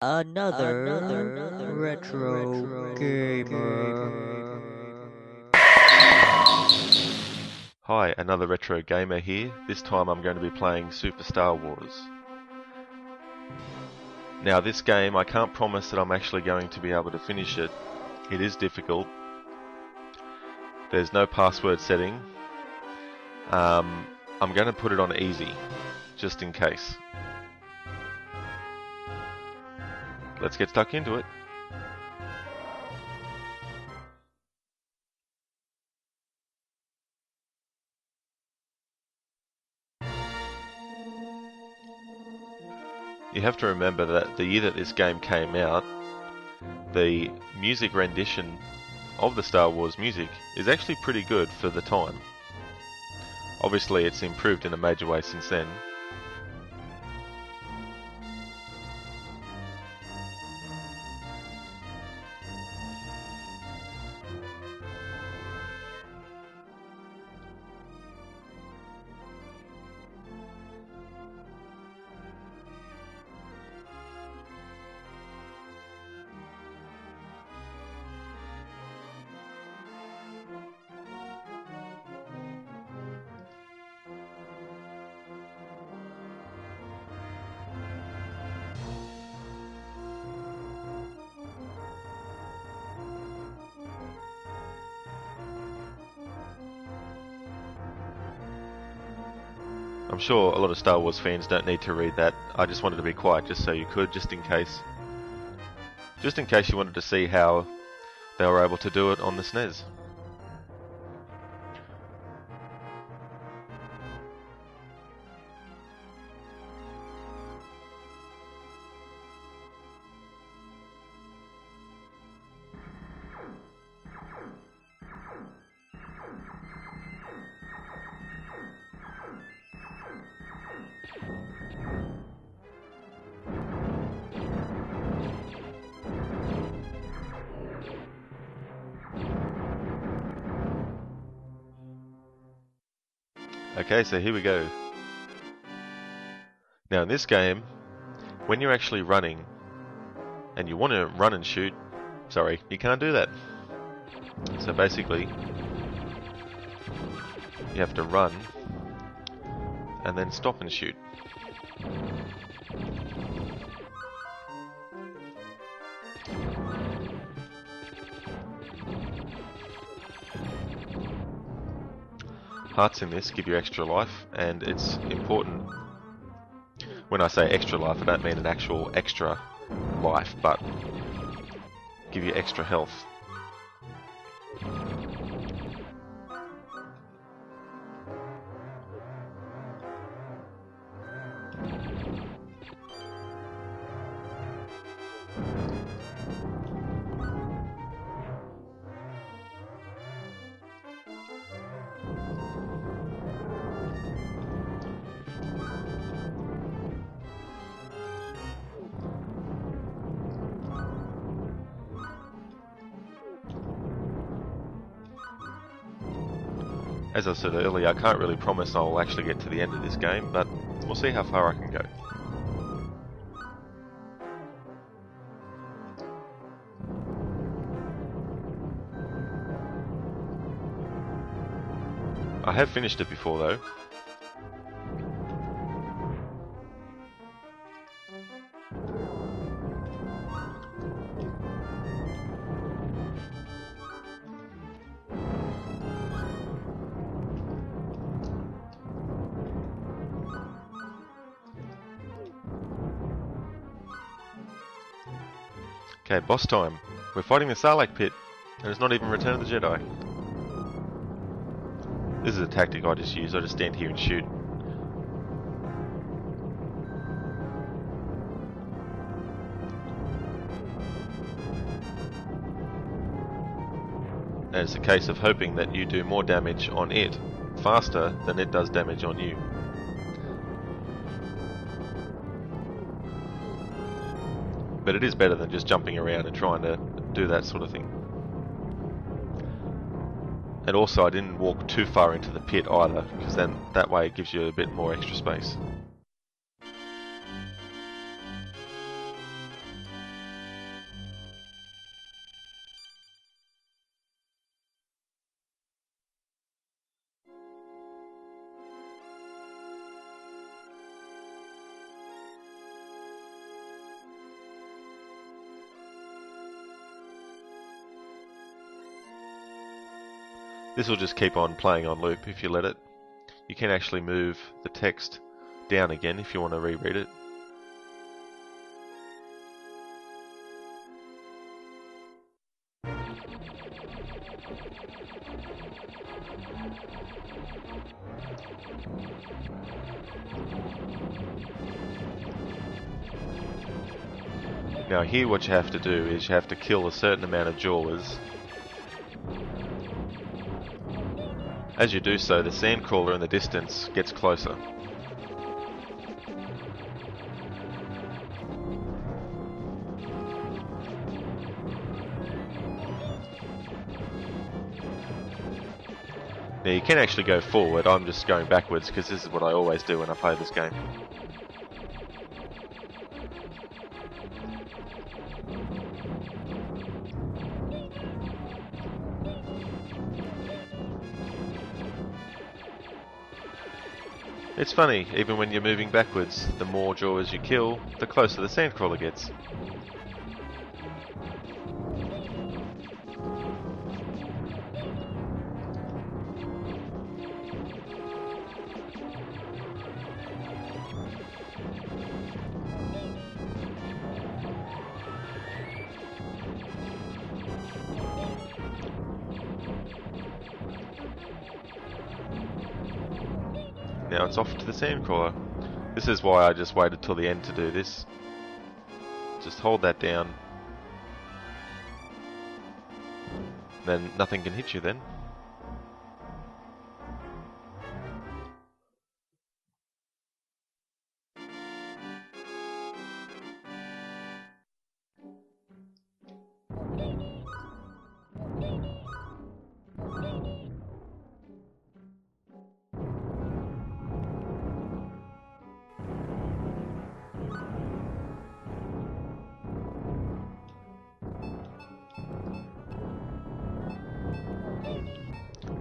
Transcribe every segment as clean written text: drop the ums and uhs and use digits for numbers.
Another retro gamer. Hi, another retro gamer here. This time I'm going to be playing Super Star Wars. Now this game, I can't promise that I'm actually going to be able to finish it. It is difficult. There's no password setting. I'm going to put it on easy, just in case. Let's get stuck into it. You have to remember that the year that this game came out, the music rendition of the Star Wars music is actually pretty good for the time. Obviously it's improved in a major way since then. I'm sure a lot of Star Wars fans don't need to read that. I just wanted to be quiet just so you could, just in case. Just in case you wanted to see how they were able to do it on the SNES. Okay, so here we go. Now in this game, when you're actually running, and you want to run and shoot, sorry, you can't do that. So basically, you have to run, and then stop and shoot. Hearts in this give you extra life, and it's important. When I say extra life, I don't mean an actual extra life, but give you extra health. As I said earlier, I can't really promise I'll actually get to the end of this game, but we'll see how far I can go. I have finished it before though. Okay, boss time. We're fighting the Sarlacc pit, and it's not even Return of the Jedi. This is a tactic I just use. I just stand here and shoot. And it's a case of hoping that you do more damage on it faster than it does damage on you. But it is better than just jumping around and trying to do that sort of thing. And also I didn't walk too far into the pit either, because then that way it gives you a bit more extra space. This will just keep on playing on loop if you let it. You can actually move the text down again if you want to reread it. Now here what you have to do is you have to kill a certain amount of Jawas. As you do so, the sandcrawler in the distance gets closer. Now you can actually go forward, I'm just going backwards because this is what I always do when I play this game. It's funny, even when you're moving backwards, the more Jawas you kill, the closer the sandcrawler gets. Now it's off to the sandcrawler. This is why I just waited till the end to do this. Just hold that down. Then nothing can hit you then.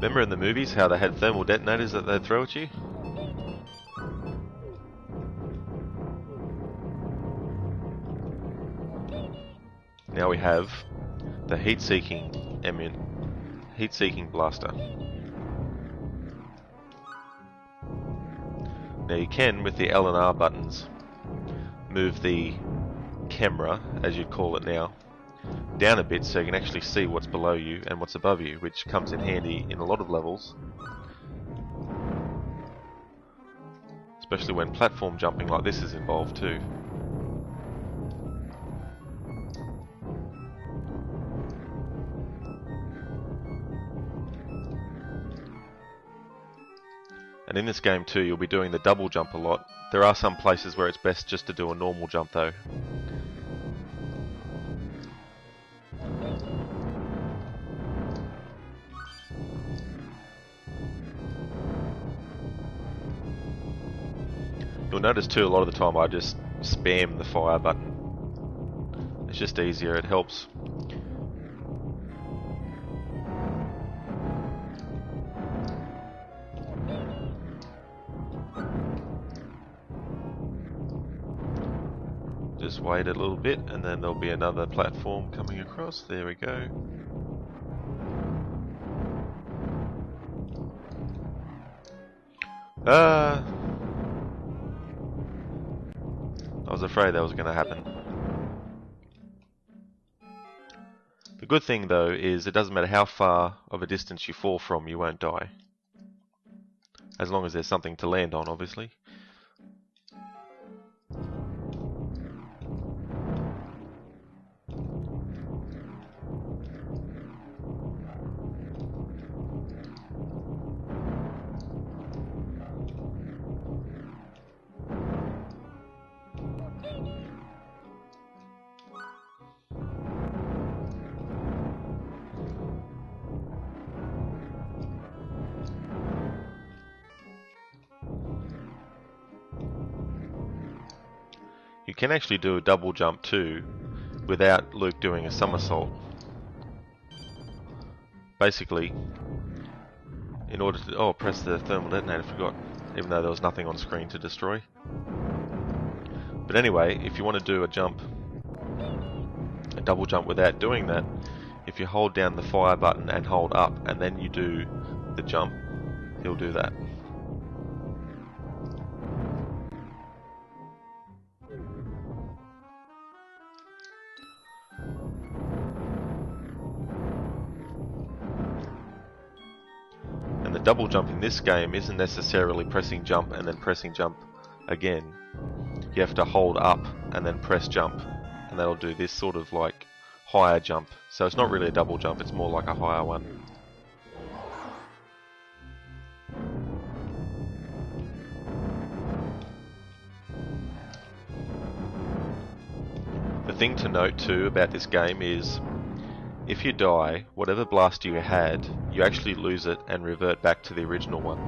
Remember in the movies how they had thermal detonators that they'd throw at you? Now we have the heat-seeking blaster. Now you can, with the L and R buttons, move the camera, as you'd call it now, down a bit so you can actually see what's below you and what's above you, which comes in handy in a lot of levels. Especially when platform jumping like this is involved too. And in this game too, you'll be doing the double jump a lot. There are some places where it's best just to do a normal jump though. You'll notice too, a lot of the time I just spam the fire button. It's just easier, it helps. Just wait a little bit and then there'll be another platform coming across. There we go. I was afraid that was going to happen. The good thing though is it doesn't matter how far of a distance you fall from, you won't die. As long as there's something to land on, obviously. You can actually do a double jump too, without Luke doing a somersault. Basically, in order to... oh, press the thermal detonator, forgot. Even though there was nothing on screen to destroy. But anyway, if you want to do a double jump without doing that, if if you hold down the fire button and hold up and then you do the jump, he'll do that. And the double jump in this game isn't necessarily pressing jump and then pressing jump again. You have to hold up and then press jump, and that'll do this sort of like higher jump. So it's not really a double jump, it's more like a higher one. The thing to note too about this game is if you die, whatever blaster you had, you actually lose it and revert back to the original one.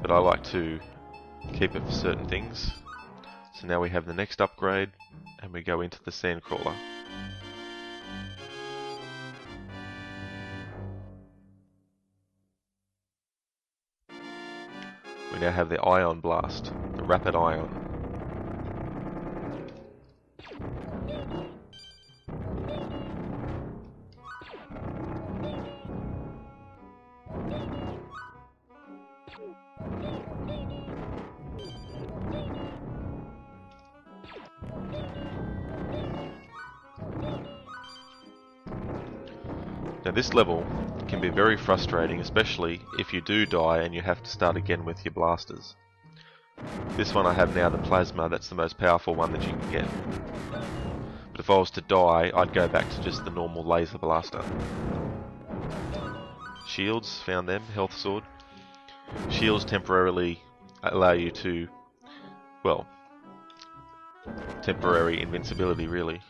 But I like to keep it for certain things. So now we have the next upgrade, and we go into the sandcrawler. We now have the ion blast, the rapid ion. Now this level can be very frustrating, especially if you do die and you have to start again with your blasters. This one I have now, the plasma, that's the most powerful one that you can get. But if I was to die, I'd go back to just the normal laser blaster. Shields, found them, health sword. Shields temporarily allow you to, well, temporary invincibility really.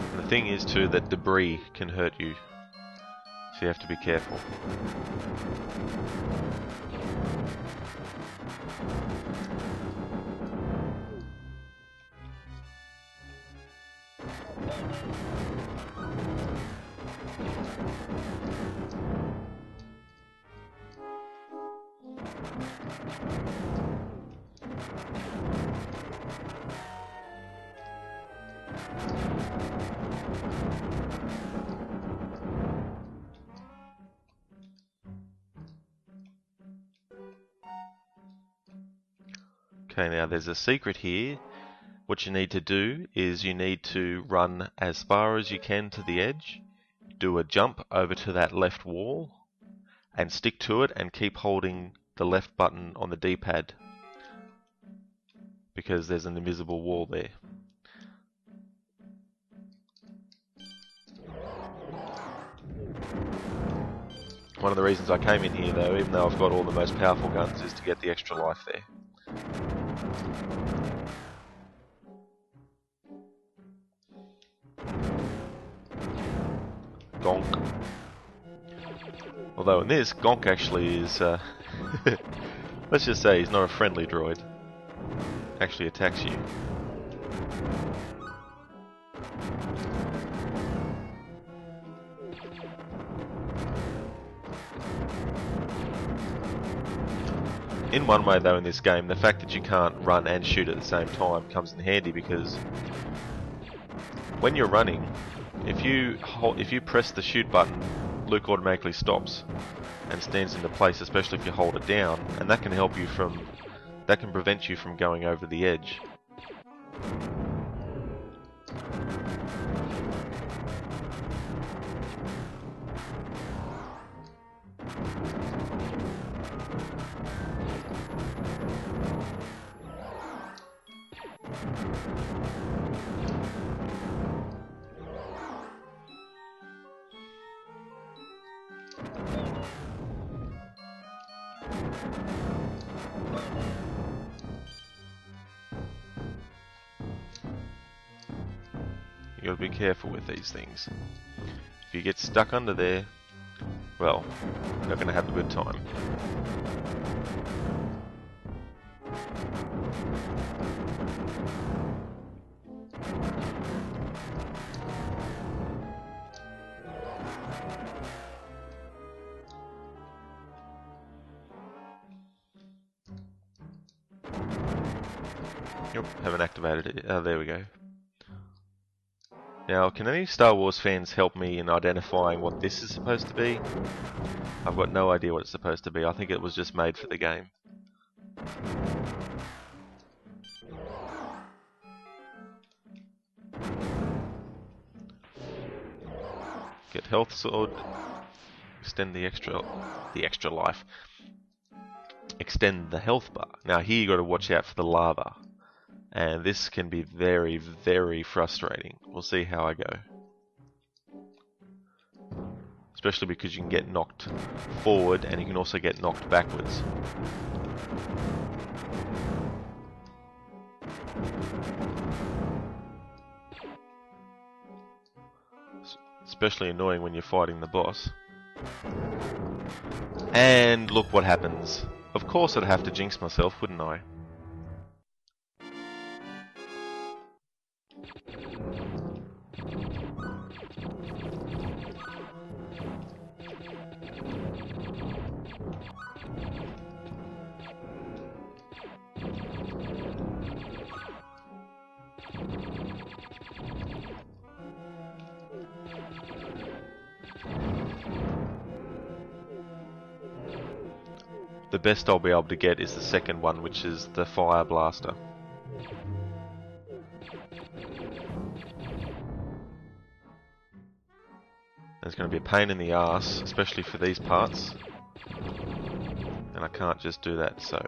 And the thing is too that debris can hurt you, so you have to be careful. Okay, now there's a secret here. What you need to do is you need to run as far as you can to the edge, do a jump over to that left wall, and stick to it and keep holding the left button on the D-pad, because there's an invisible wall there. One of the reasons I came in here though, even though I've got all the most powerful guns, is to get the extra life there. Gonk. Although in this, Gonk actually is, let's just say he's not a friendly droid. Actually attacks you. In one way though in this game, the fact that you can't run and shoot at the same time comes in handy, because when you're running, if you press the shoot button, Luke automatically stops and stands into place, especially if you hold it down, and that can prevent you from going over the edge. You gotta be careful with these things. If you get stuck under there, well, you're not gonna have a good time. Yep, haven't activated it. Oh, there we go. Now, can any Star Wars fans help me in identifying what this is supposed to be? I've got no idea what it's supposed to be. I think it was just made for the game. Get health sword. Extend the extra life. Extend the health bar. Now here you got to watch out for the lava. And this can be very, very frustrating. We'll see how I go. Especially because you can get knocked forward and you can also get knocked backwards. Especially annoying when you're fighting the boss. And look what happens. Of course I'd have to jinx myself, wouldn't I? The best I'll be able to get is the second one, which is the fire blaster. It's going to be a pain in the ass, especially for these parts. And I can't just do that, so...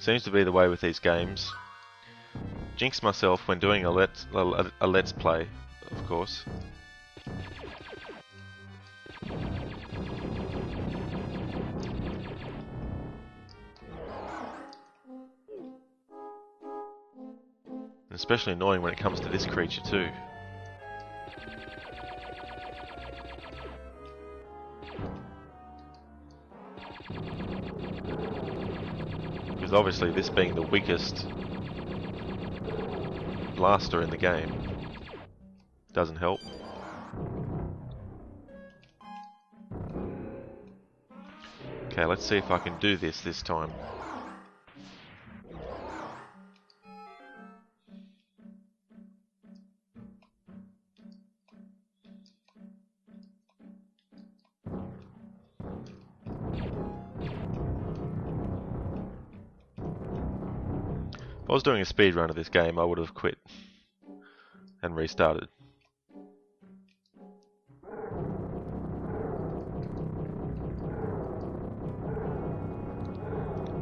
Seems to be the way with these games. Jinx myself when doing a let's play, of course. Especially annoying when it comes to this creature too. Because obviously this being the weakest blaster in the game doesn't help. Okay, let's see if I can do this time. If I was doing a speed run of this game, I would have quit and restarted.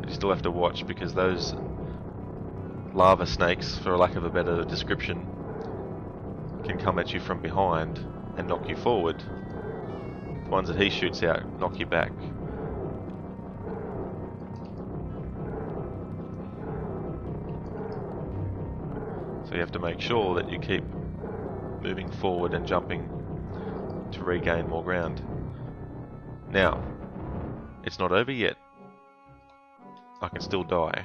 You still have to watch because those lava snakes, for lack of a better description, can come at you from behind and knock you forward. The ones that he shoots out knock you back. So you have to make sure that you keep moving forward and jumping to regain more ground. Now, it's not over yet. I can still die.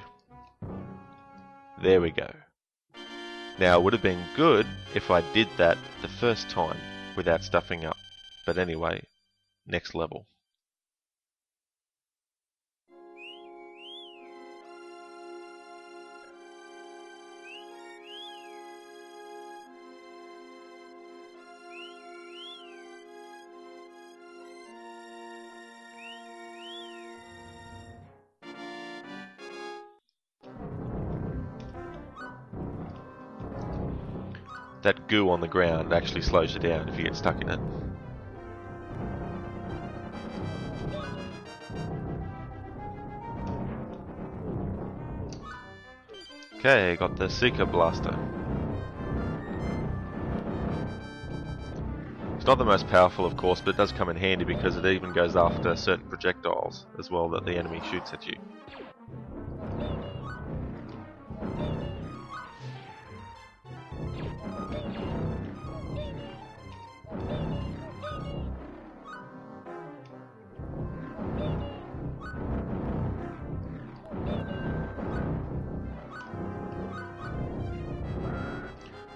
There we go. Now, it would have been good if I did that the first time without stuffing up. But anyway, next level. That goo on the ground actually slows you down if you get stuck in it. Okay, got the Seeker Blaster. It's not the most powerful, of course, but it does come in handy because it even goes after certain projectiles as well that the enemy shoots at you.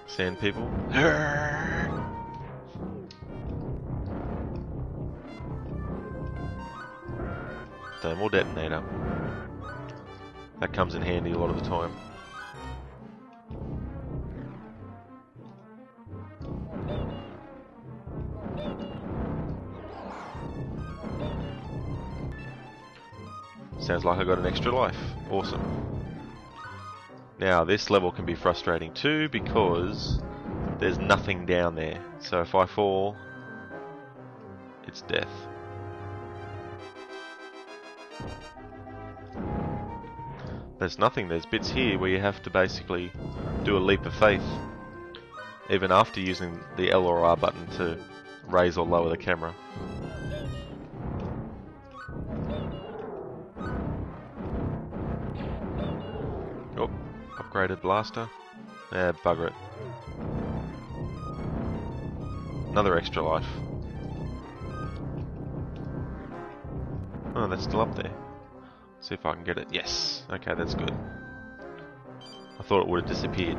Sand people. Thermal detonator. That comes in handy a lot of the time. Sounds like I got an extra life. Awesome. Now this level can be frustrating too because there's nothing down there. So if I fall, it's death. There's nothing, there's bits here where you have to basically do a leap of faith even after using the L or R button to raise or lower the camera. Oh, upgraded blaster. Bugger it. Another extra life. Oh, that's still up there. See if I can get it. Yes. Okay, that's good. I thought it would have disappeared.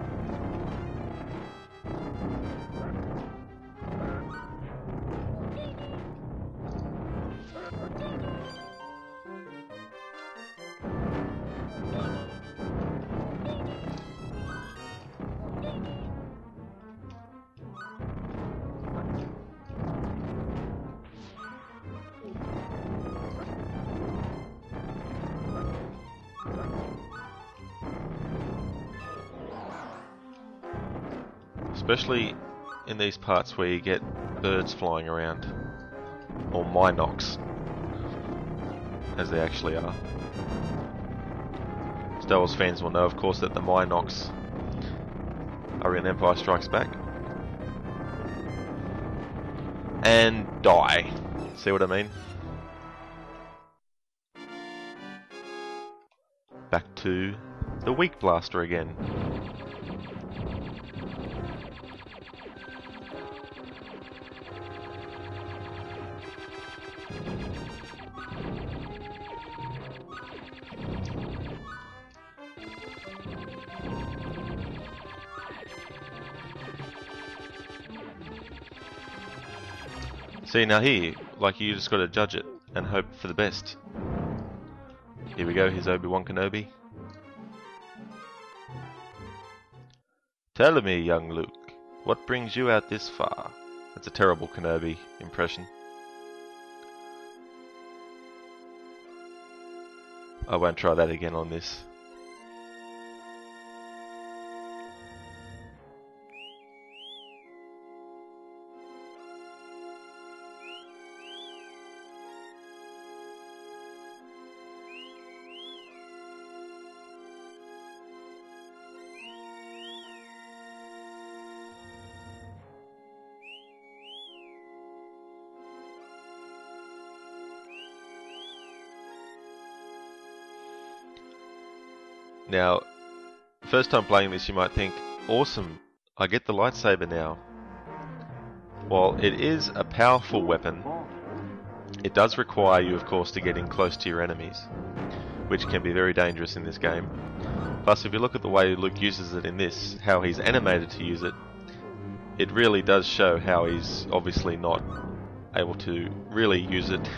Especially in these parts where you get birds flying around, or Minox, as they actually are. Star Wars fans will know, of course, that the Minox are in Empire Strikes Back. And die. See what I mean? Back to the weak blaster again. See, now here, like, you just gotta judge it and hope for the best. Here we go, here's Obi-Wan Kenobi. Tell me, young Luke, what brings you out this far? That's a terrible Kenobi impression. I won't try that again on this. Now, first time playing this you might think, awesome, I get the lightsaber now. While it is a powerful weapon, it does require you, of course, to get in close to your enemies, which can be very dangerous in this game. Plus, if you look at the way Luke uses it in this, how he's animated to use it, it really does show how he's obviously not able to really use it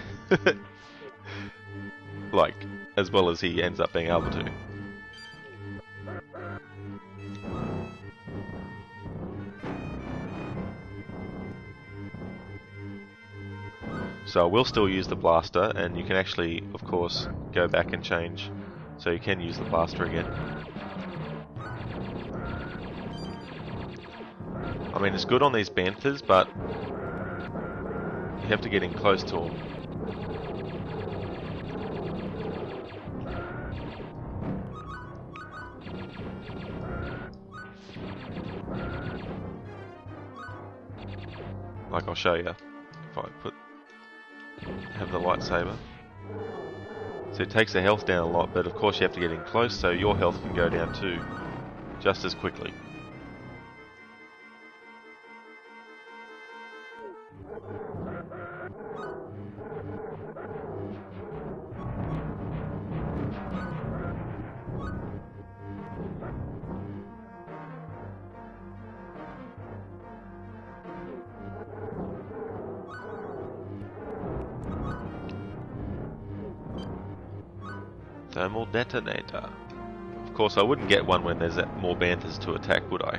like, as well as he ends up being able to. So I will still use the blaster, and you can actually, of course, go back and change, so you can use the blaster again. I mean, it's good on these banthas, but you have to get in close to them. Like I'll show you if I have the lightsaber. So it takes the health down a lot, but of course you have to get in close so your health can go down too, just as quickly. Thermal detonator. Of course I wouldn't get one when there's more banthas to attack, would I?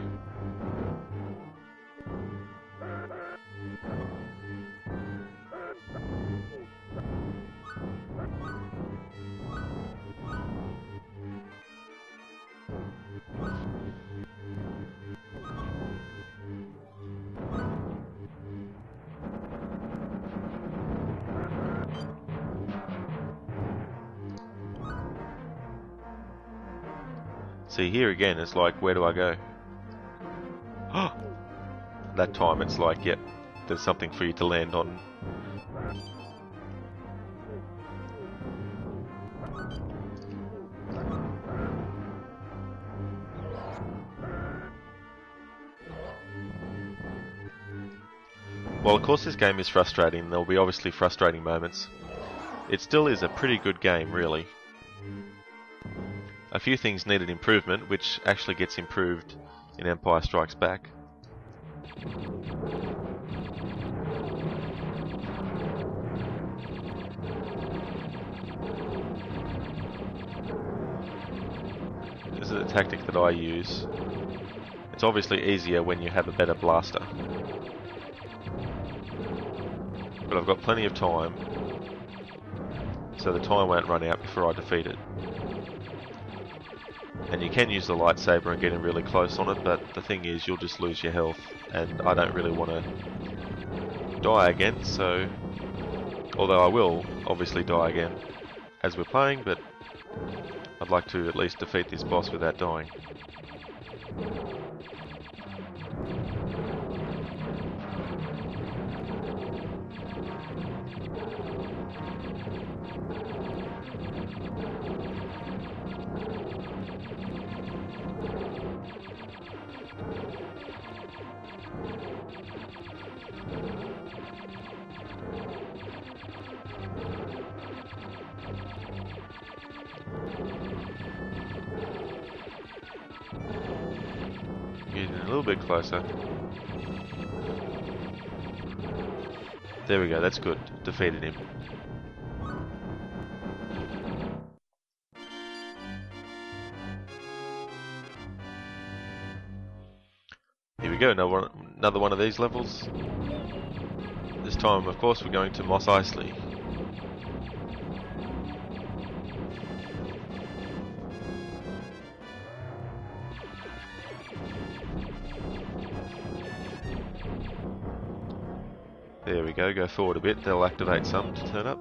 See, here again, it's like, where do I go? That time it's like, yep, there's something for you to land on. Well, of course this game is frustrating, there'll be obviously frustrating moments. It still is a pretty good game, really. A few things needed improvement, which actually gets improved in Empire Strikes Back. This is a tactic that I use. It's obviously easier when you have a better blaster. But I've got plenty of time, so the time won't run out before I defeat it. And you can use the lightsaber and get in really close on it, but the thing is you'll just lose your health, and I don't really want to die again, so... Although I will obviously die again as we're playing, but I'd like to at least defeat this boss without dying. Getting a little bit closer. There we go, that's good. Defeated him. Here we go, another one of these levels. This time, of course, we're going to Mos Eisley. There we go forward a bit, they'll activate some to turn up.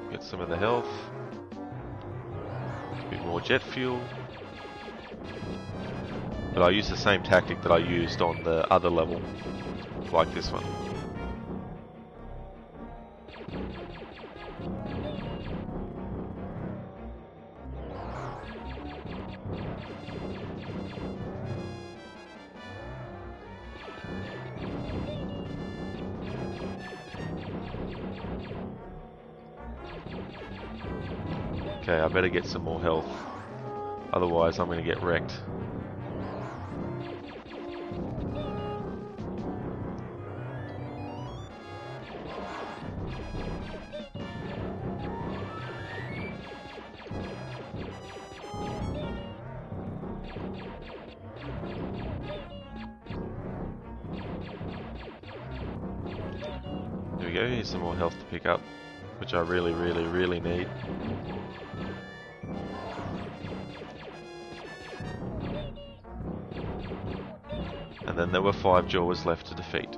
Get some of the health. A bit more jet fuel. But I use the same tactic that I used on the other level, like this one. Okay, I better get some more health, otherwise I'm going to get wrecked. There we go, here's some more health to pick up, which I really need. And then there were 5 Jawas left to defeat.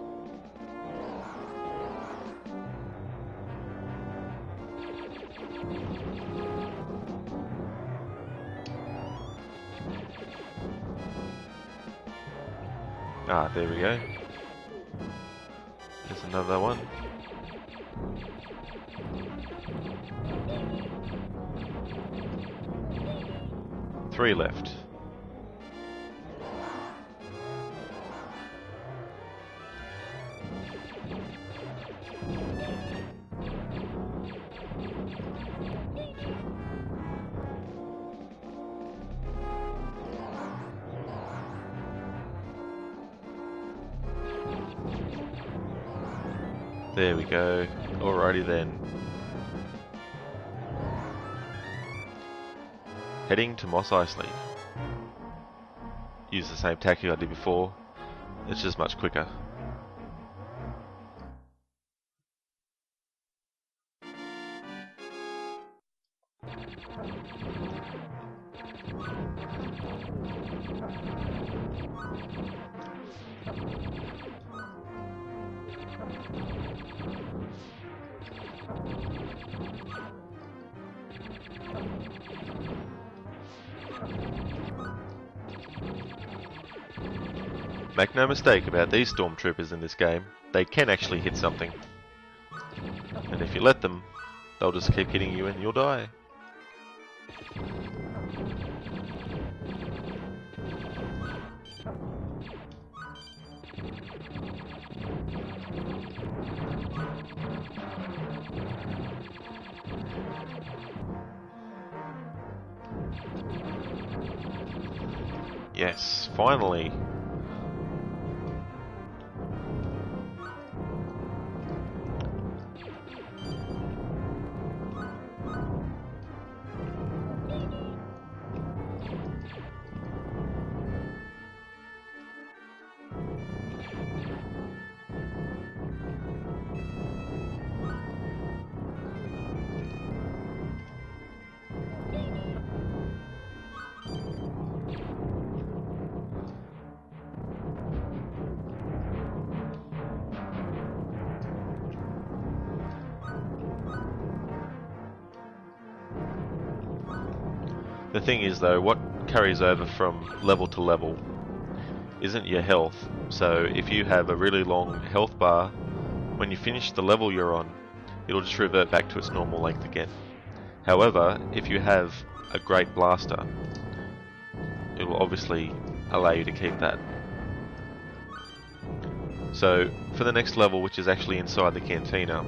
Ah, there we go. There's another one. Three left. There we go. Alrighty then. Heading to Mos Eisley. Use the same tactic I did before. It's just much quicker. Make no mistake about these stormtroopers in this game, they can actually hit something. And if you let them, they'll just keep hitting you and you'll die. Yes, finally. The thing is though, what carries over from level to level isn't your health. So if you have a really long health bar, when you finish the level you're on, it'll just revert back to its normal length again. However, if you have a great blaster, it will obviously allow you to keep that. So for the next level, which is actually inside the cantina,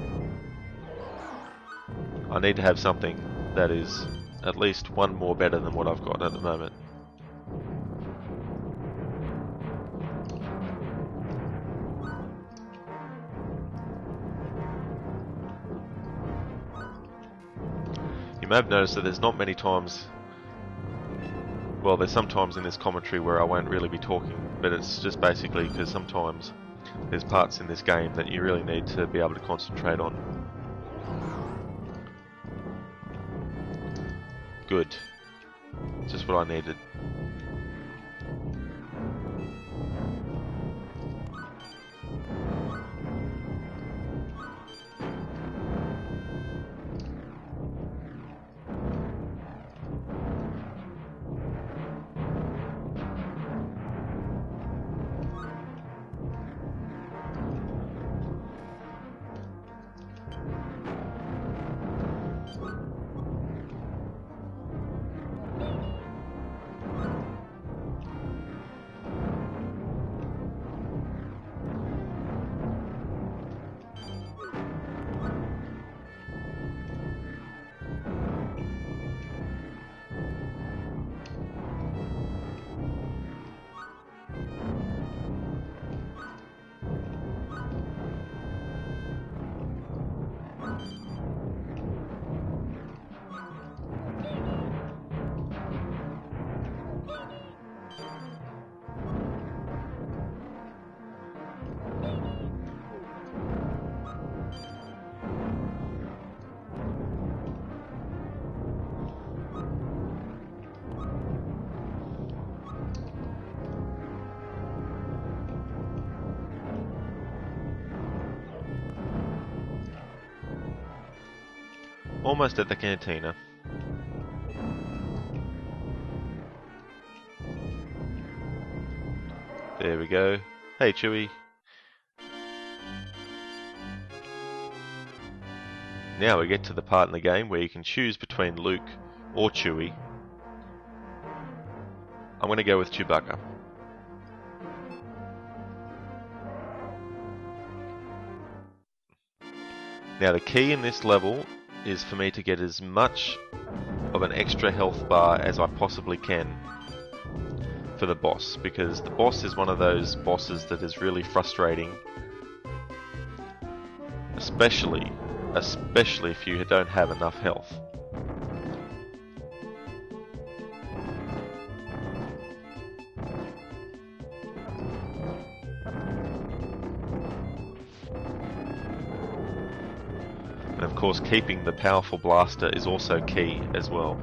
I need to have something that is at least one more better than what I've got at the moment. You may have noticed that there's not many times, well, there's some times in this commentary where I won't really be talking, but it's just basically because sometimes there's parts in this game that you really need to be able to concentrate on. Good. Just what I needed. Almost at the cantina. There we go. Hey Chewie. Now we get to the part in the game where you can choose between Luke or Chewie. I'm going to go with Chewbacca. Now the key in this level is for me to get as much of an extra health bar as I possibly can for the boss, because the boss is one of those bosses that is really frustrating, especially if you don't have enough health. And of course, keeping the powerful blaster is also key as well.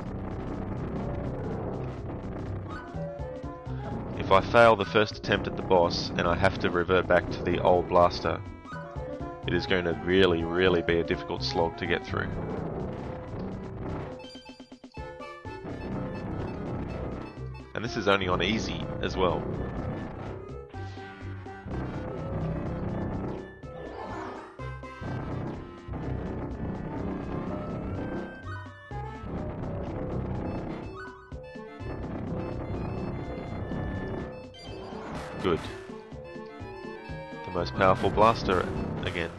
If I fail the first attempt at the boss and I have to revert back to the old blaster, it is going to really be a difficult slog to get through. And this is only on easy as well. Good. The most powerful blaster again.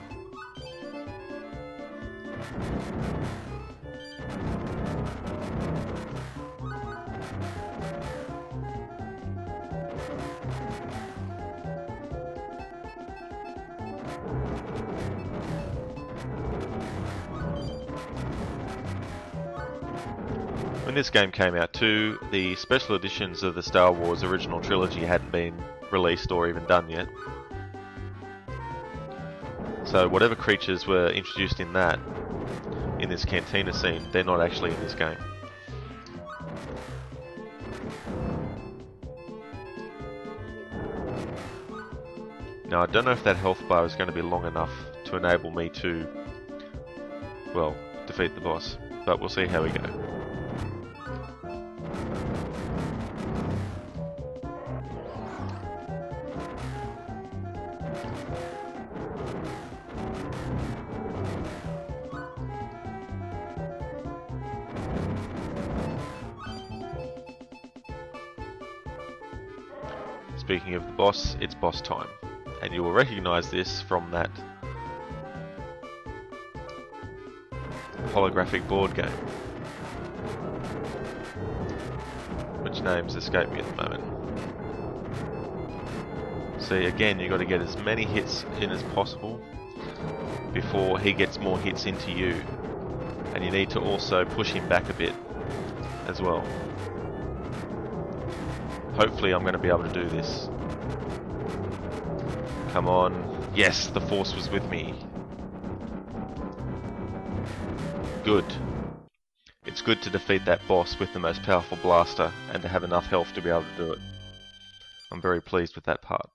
When this game came out too, the special editions of the Star Wars original trilogy hadn't been released or even done yet. So whatever creatures were introduced in that, in this cantina scene, they're not actually in this game. Now I don't know if that health bar is going to be long enough to enable me to, well, defeat the boss, but we'll see how we go. Speaking of the boss, it's boss time, and you will recognise this from that holographic board game, which names escape me at the moment. See, again, you've got to get as many hits in as possible before he gets more hits into you, and you need to also push him back a bit as well. Hopefully I'm going to be able to do this. Come on. Yes, the Force was with me. Good. It's good to defeat that boss with the most powerful blaster and to have enough health to be able to do it. I'm very pleased with that part.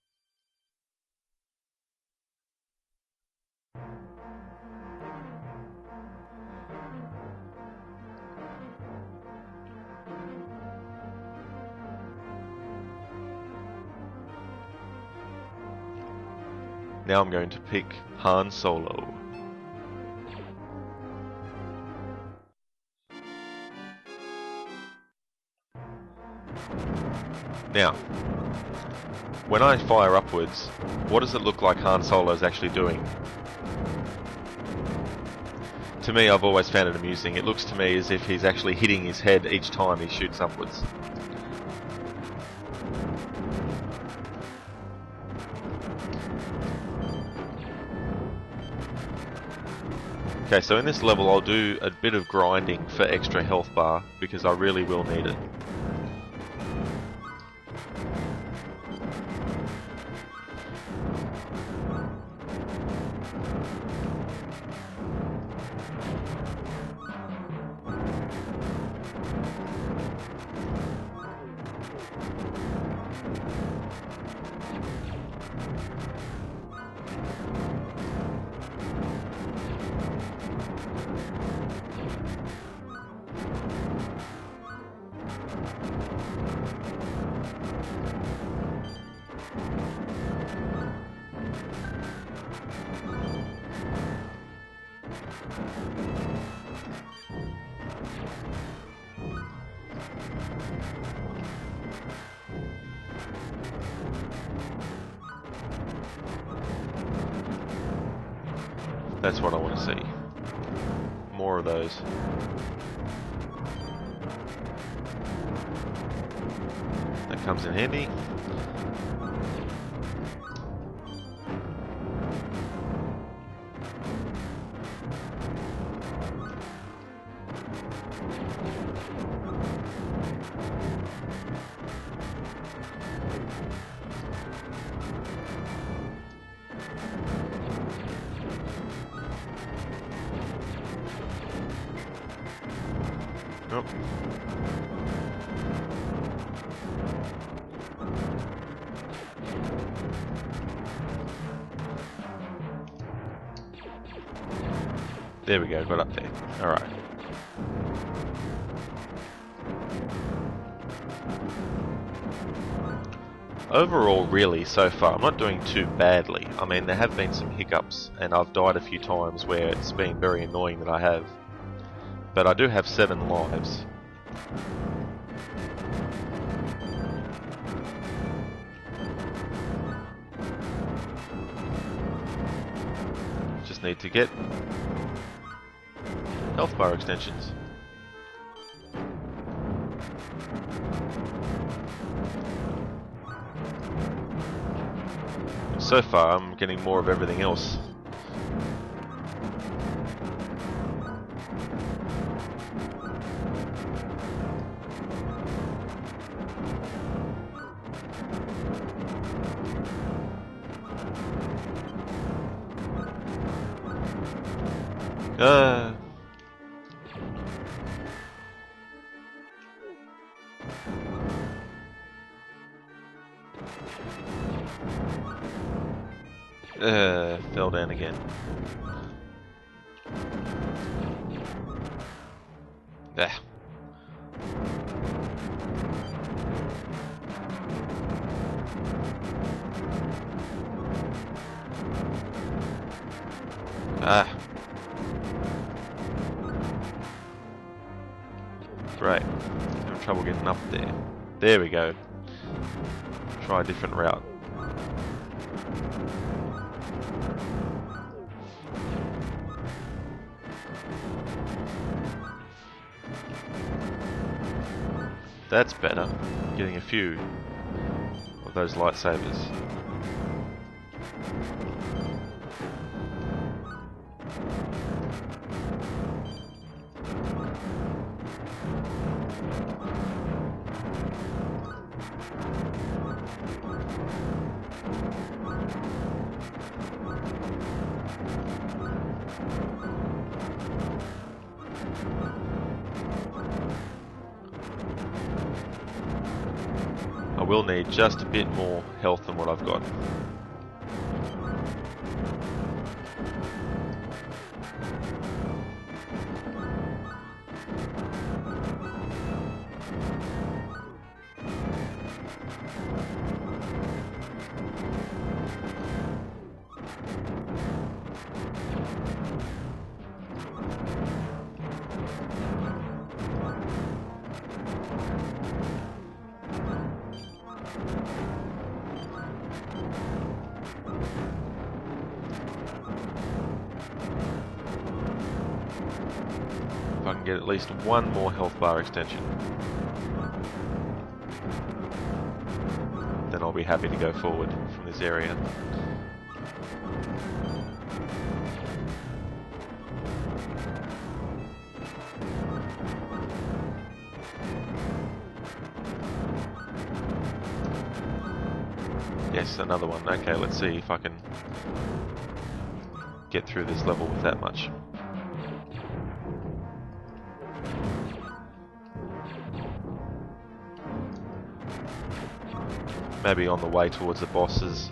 Now I'm going to pick Han Solo. Now, when I fire upwards, what does it look like Han Solo is actually doing? To me, I've always found it amusing. It looks to me as if he's actually hitting his head each time he shoots upwards. Okay, so in this level I'll do a bit of grinding for extra health bar because I really will need it. That's what I want to see. More of those. That comes in handy. Oh. There we go, got up there. Alright. Overall, really, so far, I'm not doing too badly. I mean, there have been some hiccups, and I've died a few times where it's been very annoying that I have. But I do have 7 lives. Just need to get health bar extensions. So far, I'm getting more of everything else. Fell down again. Ah. Ah. Great. Having trouble getting up there. There we go. Try a different route. That's better. Getting a few of those lightsabers. I will need just a bit more health than what I've got. If I can get at least one more health bar extension, then I'll be happy to go forward from this area. Yes, another one. Okay, let's see if I can get through this level with that much. Maybe on the way towards the bosses,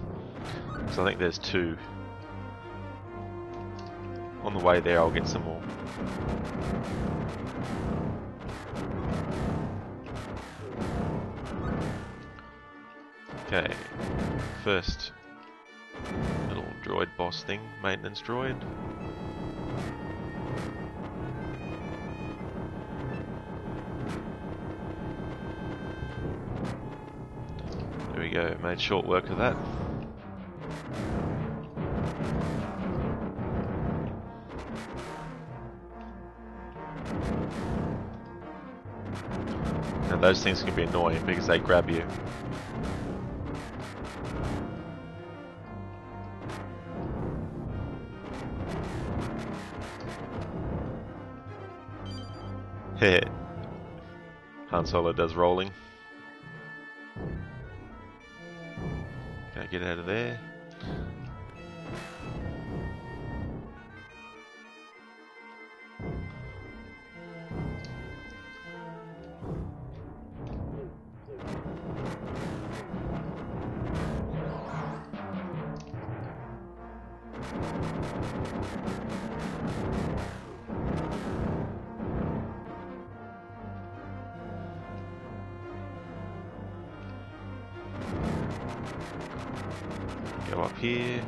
because I think there's 2. On the way there I'll get some more. Okay, first little droid boss thing, maintenance droid. we go, made short work of that. Now those things can be annoying because they grab you. Heh. Han Solo does rolling. Okay, get out of there. Go up here.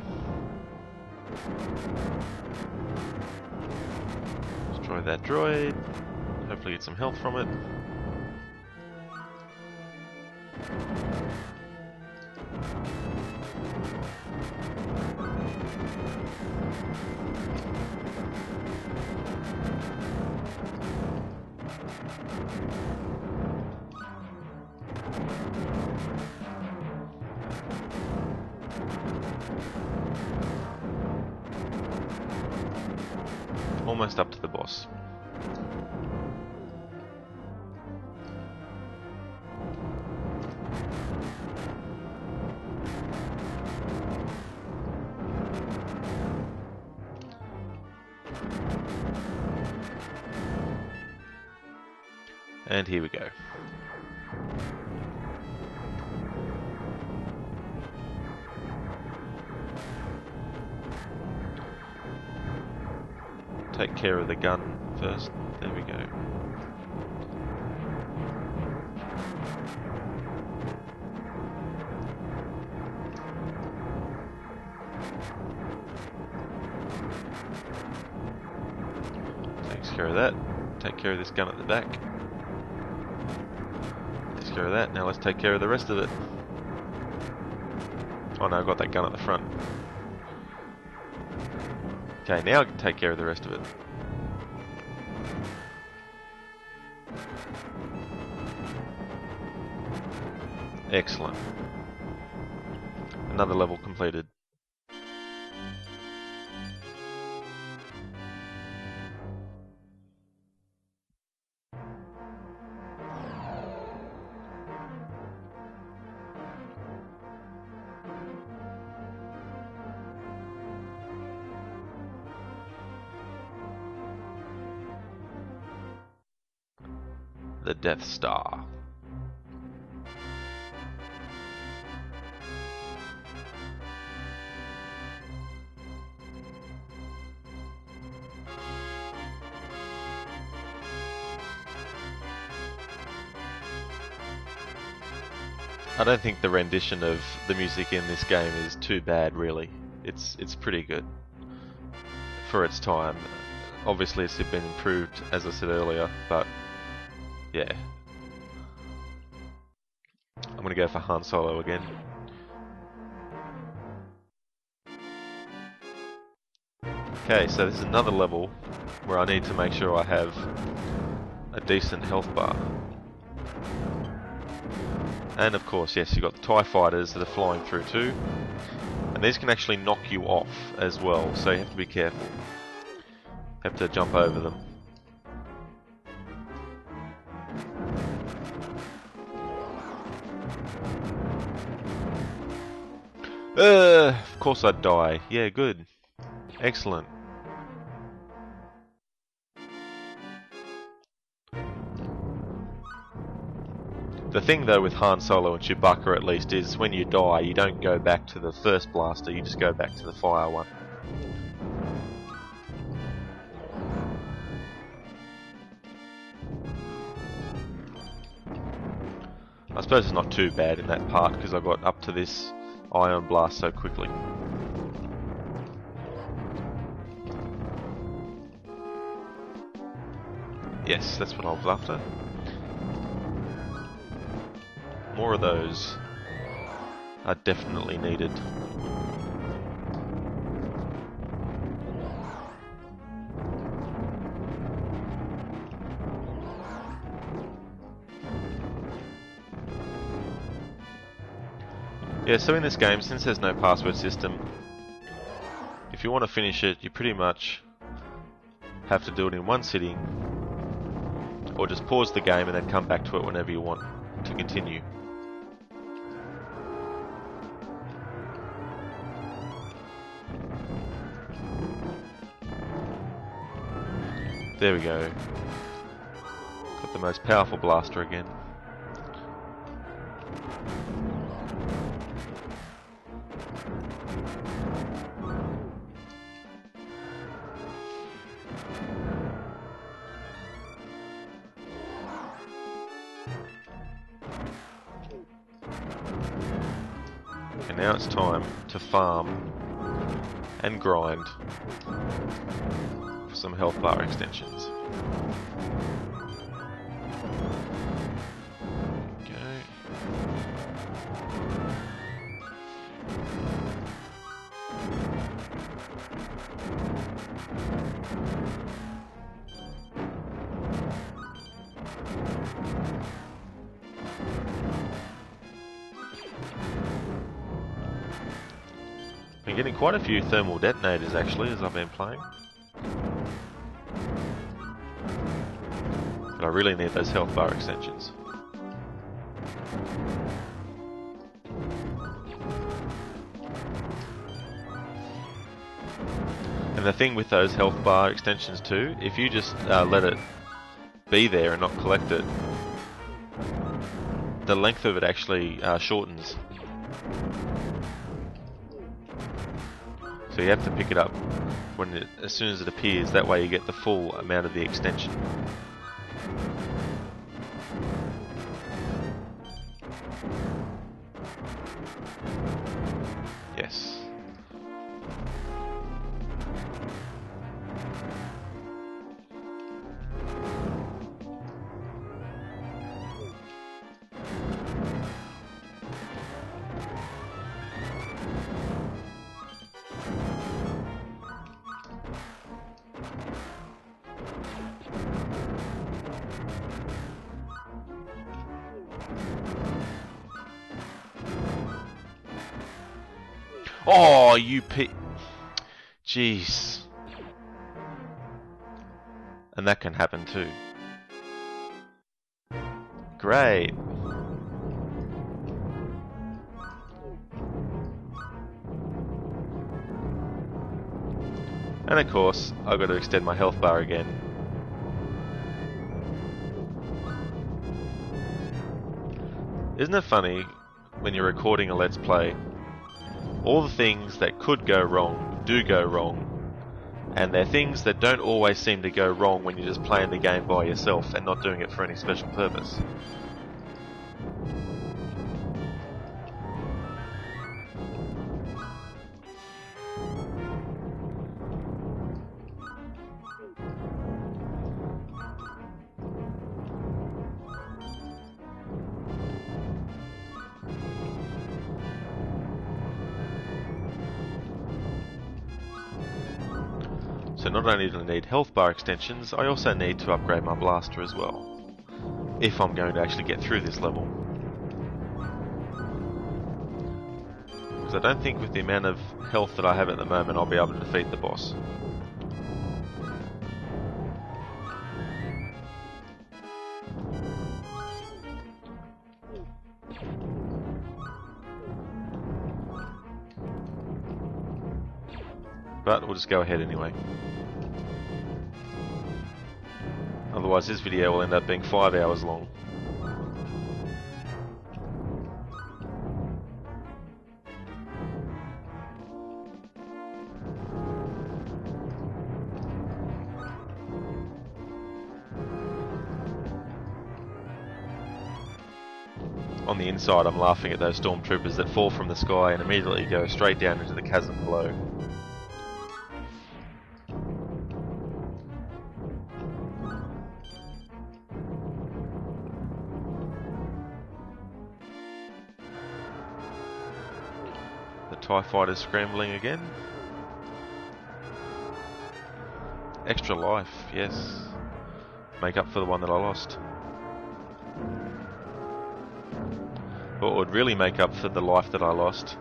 Destroy that droid. Hopefully get some health from it. Almost up to the boss. And here we go. Take care of the gun first. There we go. Takes care of that. Take care of this gun at the back. Takes care of that. Now let's take care of the rest of it. Oh no, I've got that gun at the front. Okay, now I can take care of the rest of it. Excellent. Another level completed. The Death Star. I don't think the rendition of the music in this game is too bad, really. It's pretty good for its time. Obviously, it's been improved, as I said earlier, but yeah. I'm gonna go for Han Solo again. Okay, so this is another level where I need to make sure I have a decent health bar. And of course, yes, you've got the TIE fighters that are flying through too. And these can actually knock you off as well, so you have to be careful. Have to jump over them. Of course I'd die. Yeah, good. Excellent. The thing though with Han Solo and Chewbacca at least is when you die you don't go back to the first blaster, you just go back to the fire one. I suppose it's not too bad in that part because I got up to this ion blast so quickly. Yes, that's what I was after. More of those. are definitely needed. Yeah, so in this game, since there's no password system, if you want to finish it, you pretty much have to do it in one sitting, or just pause the game and then come back to it whenever you want to continue. There we go. Got the most powerful blaster again. And now it's time to farm and grind for some health bar extensions. Okay. Been getting quite a few thermal detonators actually as I've been playing. But I really need those health bar extensions. And the thing with those health bar extensions too, if you just let it be there and not collect it, the length of it actually shortens. So you have to pick it up as soon as it appears, that way you get the full amount of the extension. Yes. Oh, you jeez. And that can happen too. Great. And of course, I've got to extend my health bar again. Isn't it funny when you're recording a Let's Play? All the things that could go wrong do go wrong, and they're things that don't always seem to go wrong when you're just playing the game by yourself and not doing it for any special purpose. So not only do I need health bar extensions, I also need to upgrade my blaster as well, if I'm going to actually get through this level. Because I don't think with the amount of health that I have at the moment I'll be able to defeat the boss. But we'll just go ahead anyway. Otherwise this video will end up being 5 hours long. On the inside I'm laughing at those stormtroopers that fall from the sky and immediately go straight down into the chasm below. TIE fighters scrambling again. Extra life, yes. Make up for the one that I lost. What would really make up for the life that I lost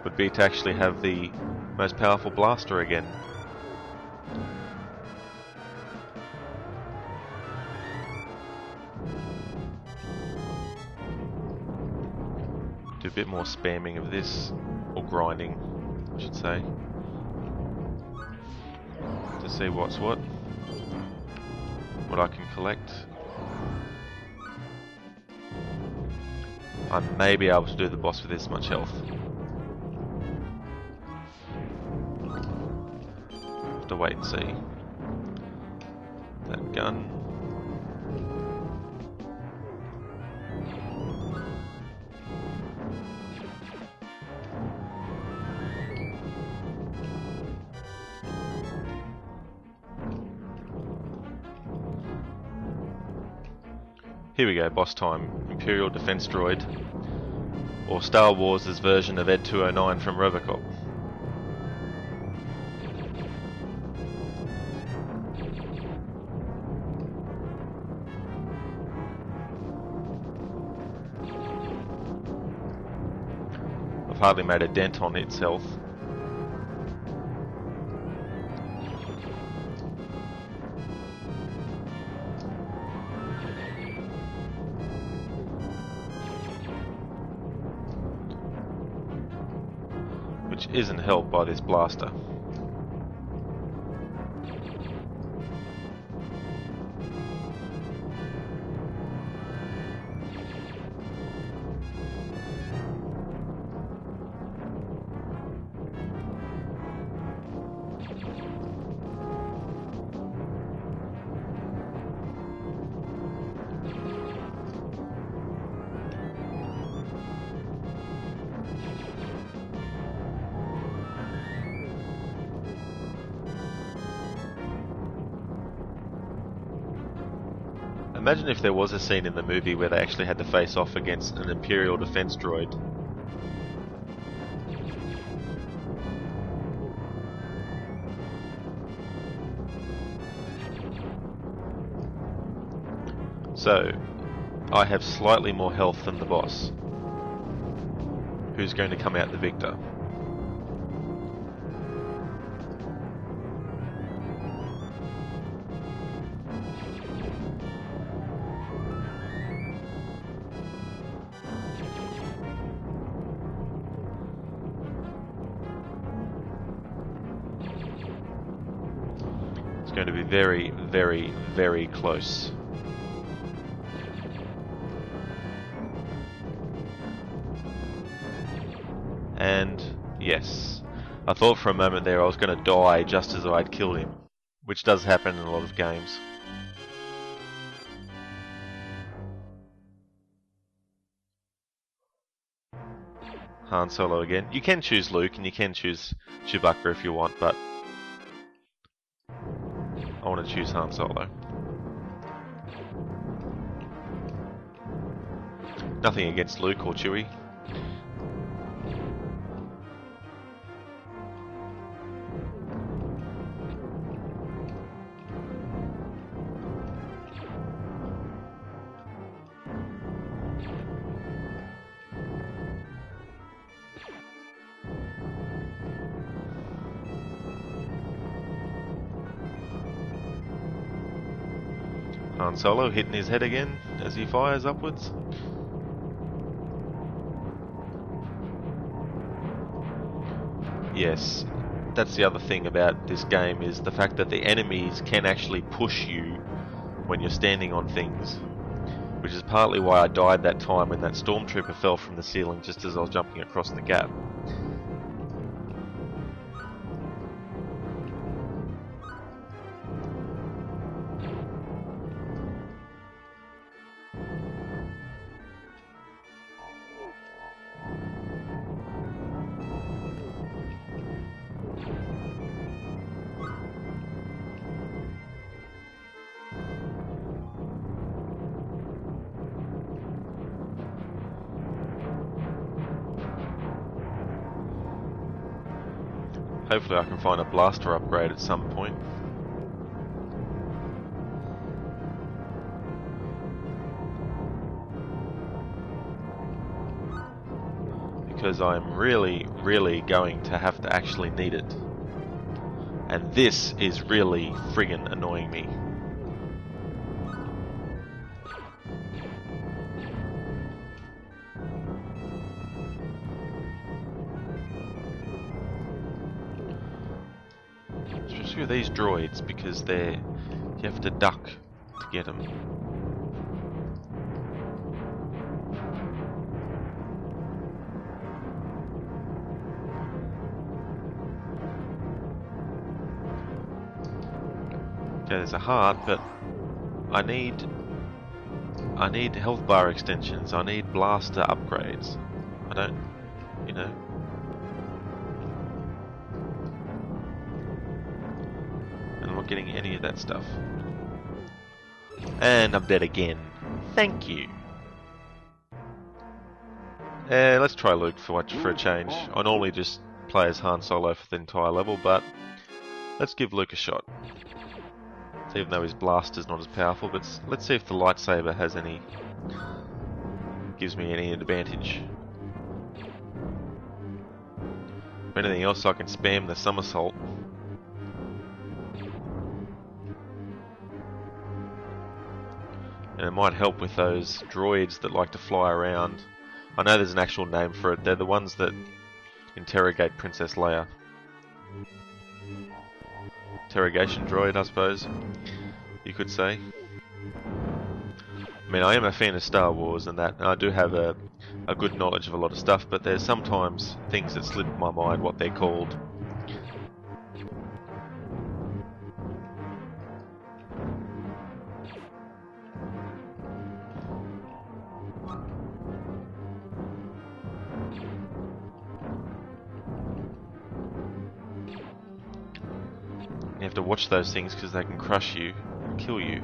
would be to actually have the most powerful blaster again. Do a bit more spamming of this, or grinding, I should say, to see what's what I can collect. I may be able to do the boss with this much health. Have to wait and see. That gun. Here we go, boss time. Imperial Defense Droid, or Star Wars' version of Ed 209 from Robocop. I've hardly made a dent on its health. Which isn't helped by this blaster. Imagine if there was a scene in the movie where they actually had to face off against an Imperial Defense Droid. So, I have slightly more health than the boss. Who's going to come out the victor? It's going to be very, very, very close. And yes, I thought for a moment there I was going to die just as I'd killed him, which does happen in a lot of games. Han Solo again. You can choose Luke and you can choose Chewbacca if you want, but I want to choose Han Solo. Nothing against Luke or Chewie. Han Solo hitting his head again as he fires upwards. Yes, that's the other thing about this game, is the fact that the enemies can actually push you when you're standing on things, which is partly why I died that time when that stormtrooper fell from the ceiling just as I was jumping across the gap. Hopefully I can find a blaster upgrade at some point. Because I'm really, really going to have to actually need it. And this is really friggin' annoying me. Especially with these droids, because you have to duck to get them. Okay, there's a heart, but I need health bar extensions. I need blaster upgrades. I don't, you know. And I'm not getting any of that stuff. And I'm dead again. Thank you. Let's try Luke for a change. I normally just play as Han Solo for the entire level, but let's give Luke a shot. Even though his blaster's not as powerful, but let's see if the lightsaber has any, gives me any advantage. If anything else, I can spam the somersault. And it might help with those droids that like to fly around. I know there's an actual name for it. They're the ones that interrogate Princess Leia. Interrogation droid, I suppose you could say. I mean, I am a fan of Star Wars and that, and I do have a good knowledge of a lot of stuff, but there's sometimes things that slip my mind what they're called. You have to watch those things because they can crush you and kill you.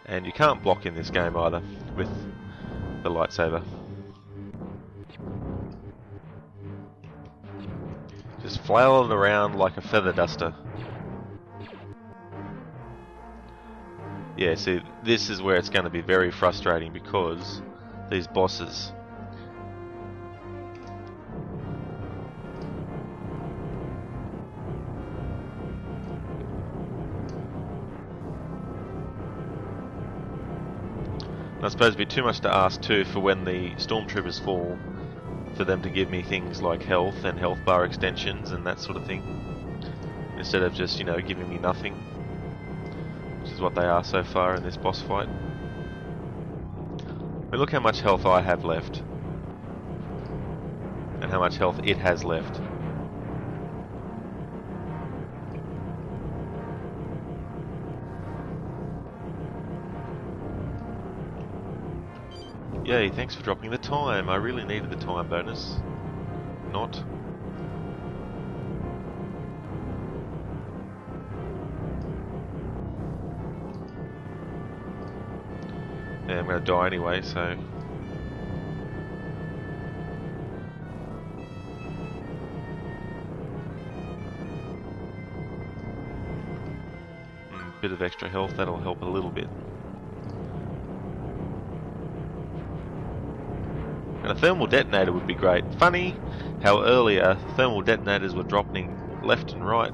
And you can't block in this game either with the lightsaber. Just flail it around like a feather duster. Yeah, see, this is where it's going to be very frustrating because these bosses. And I suppose it'd be too much to ask too for when the stormtroopers fall, for them to give me things like health and health bar extensions and that sort of thing, instead of just, you know, giving me nothing. Which is what they are so far in this boss fight. I mean, look how much health I have left. And how much health it has left. Yay, thanks for dropping the time. I really needed the time bonus. Not. Yeah, I'm going to die anyway, so... Bit of extra health, that'll help a little bit. And a thermal detonator would be great. Funny how earlier thermal detonators were dropping left and right,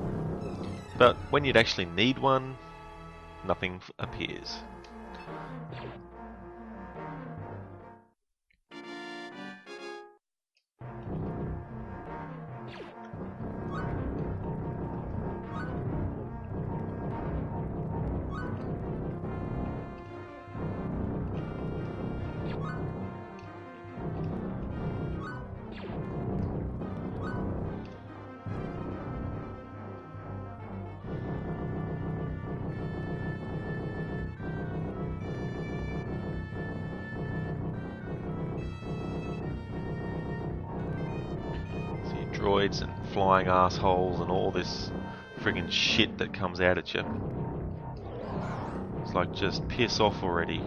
but when you'd actually need one, nothing appears. Droids and flying assholes and all this friggin' shit that comes out at you. It's like, just piss off already.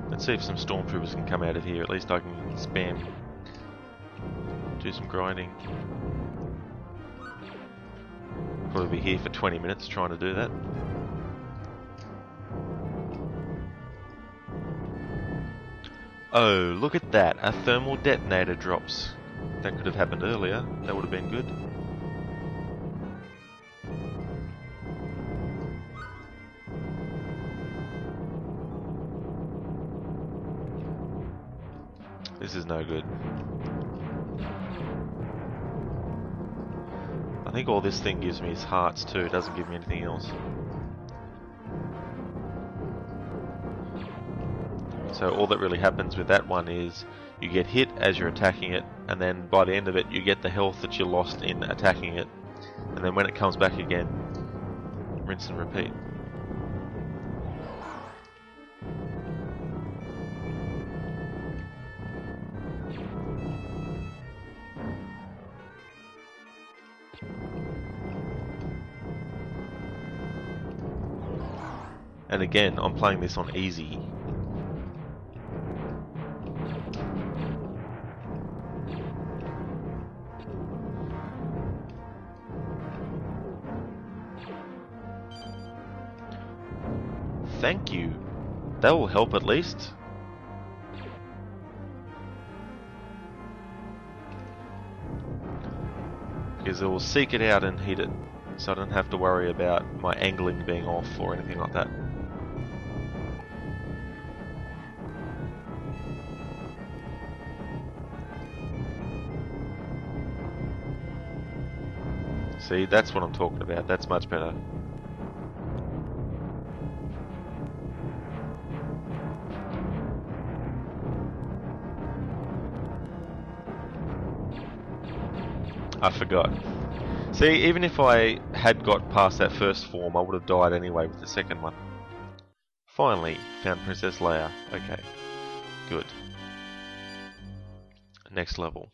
Let's see if some stormtroopers can come out of here. At least I can spam. Do some grinding. Probably be here for 20 minutes trying to do that. Oh, look at that. A thermal detonator drops. That could have happened earlier. That would have been good. This is no good. I think all this thing gives me is hearts too. It doesn't give me anything else. So all that really happens with that one is you get hit as you're attacking it, and then by the end of it you get the health that you lost in attacking it, and then when it comes back again, rinse and repeat. And again, I'm playing this on easy. Thank you. That will help at least. Because it will seek it out and hit it. So I don't have to worry about my angling being off or anything like that. See, that's what I'm talking about. That's much better. I forgot. See, even if I had got past that first form, I would have died anyway with the second one. Finally, found Princess Leia. Okay, good. Next level.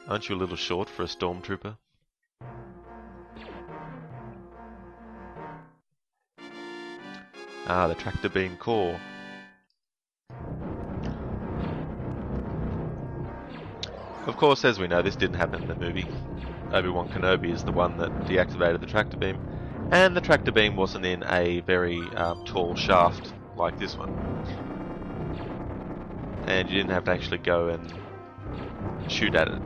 Aren't you a little short for a stormtrooper? Ah, the tractor beam core. Of course, as we know, this didn't happen in the movie. Obi-Wan Kenobi is the one that deactivated the tractor beam, and the tractor beam wasn't in a very tall shaft like this one. And you didn't have to actually go and shoot at it.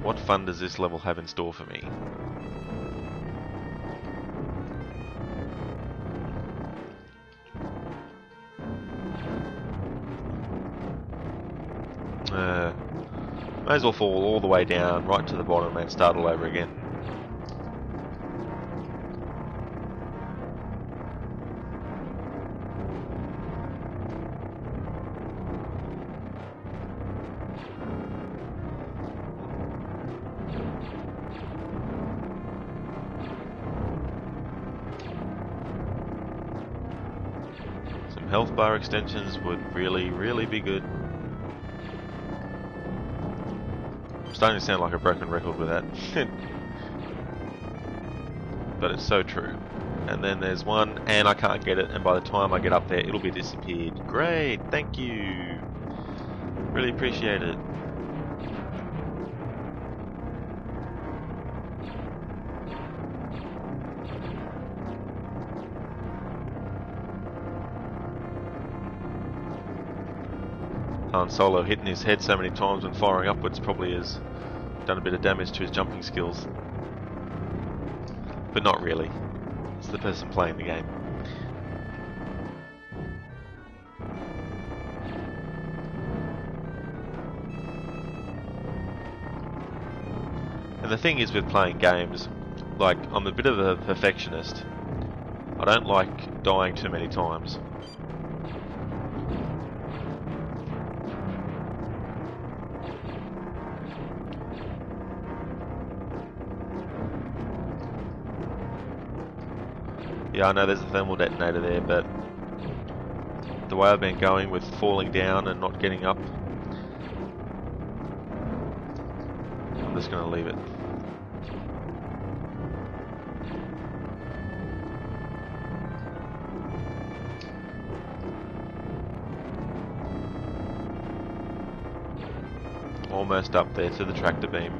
What fun does this level have in store for me? May as well fall all the way down, right to the bottom, and start all over again. Some health bar extensions would really be good. Starting to sound like a broken record with that. But it's so true. And then there's one, and I can't get it, and by the time I get up there, it'll be disappeared. Great, thank you. Really appreciate it. Han Solo hitting his head so many times and firing upwards probably has done a bit of damage to his jumping skills. But not really. It's the person playing the game. And the thing is with playing games, like, I'm a bit of a perfectionist. I don't like dying too many times. Yeah, I know there's a thermal detonator there, but the way I've been going with falling down and not getting up, I'm just going to leave it. Almost up there to the tractor beam.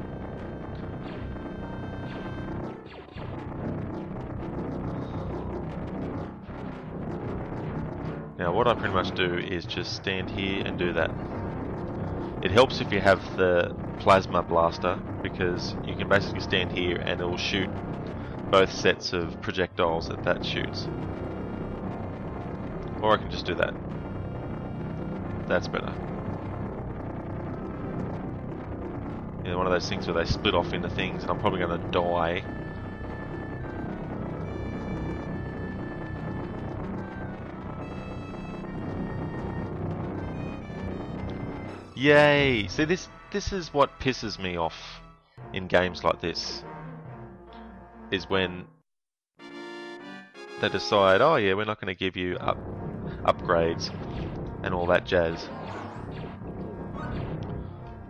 Now what I pretty much do is just stand here and do that. It helps if you have the plasma blaster, because you can basically stand here and it will shoot both sets of projectiles that shoots. Or I can just do that. That's better. Yeah, one of those things where they split off into things and I'm probably going to die. Yay! See, this is what pisses me off in games like this, is when they decide, oh yeah, we're not going to give you upgrades and all that jazz.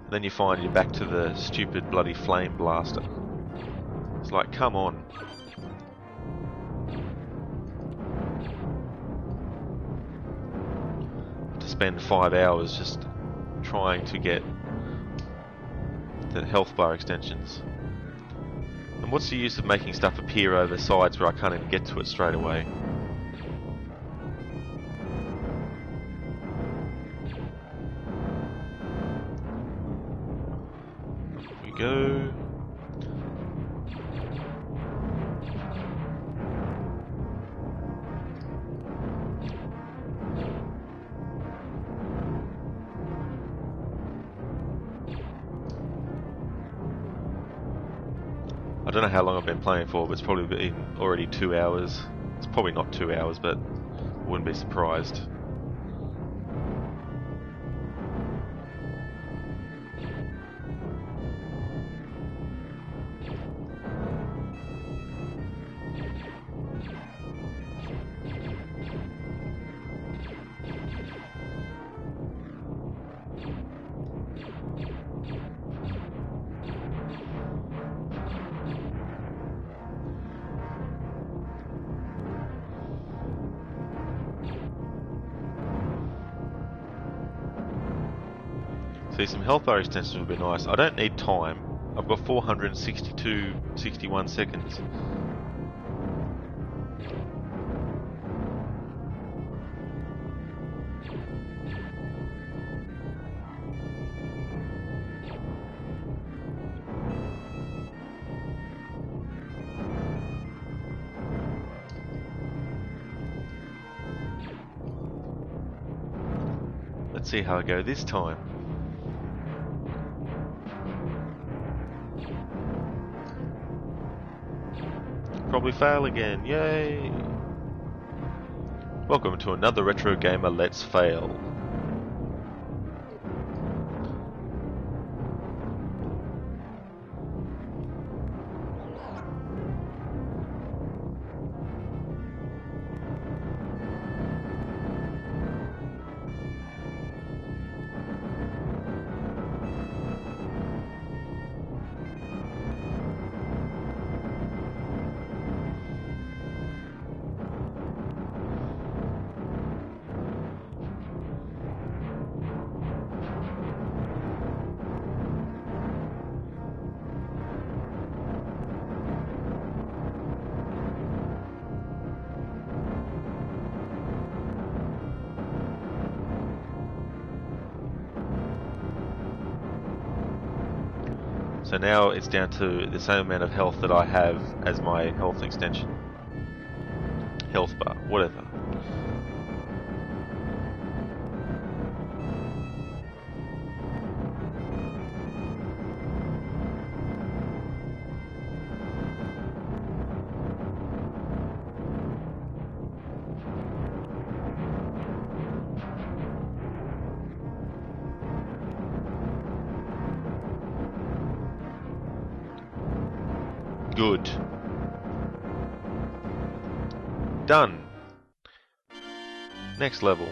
Then you find you're back to the stupid bloody flame blaster. It's like, come on. To spend 5 hours just trying to get the health bar extensions. And what's the use of making stuff appear over sides where I can't even get to it straight away? Off we go. I don't know how long I've been playing for, but it's probably been already 2 hours. It's probably not 2 hours, but I wouldn't be surprised. See, some health bar extensions would be nice. I don't need time. I've got 461 seconds. Let's see how I go this time. Probably fail again, yay! Welcome to another Retro Gamer Let's Fail. So now it's down to the same amount of health that I have as my health extension. Health bar, whatever. Good. Done. Next level.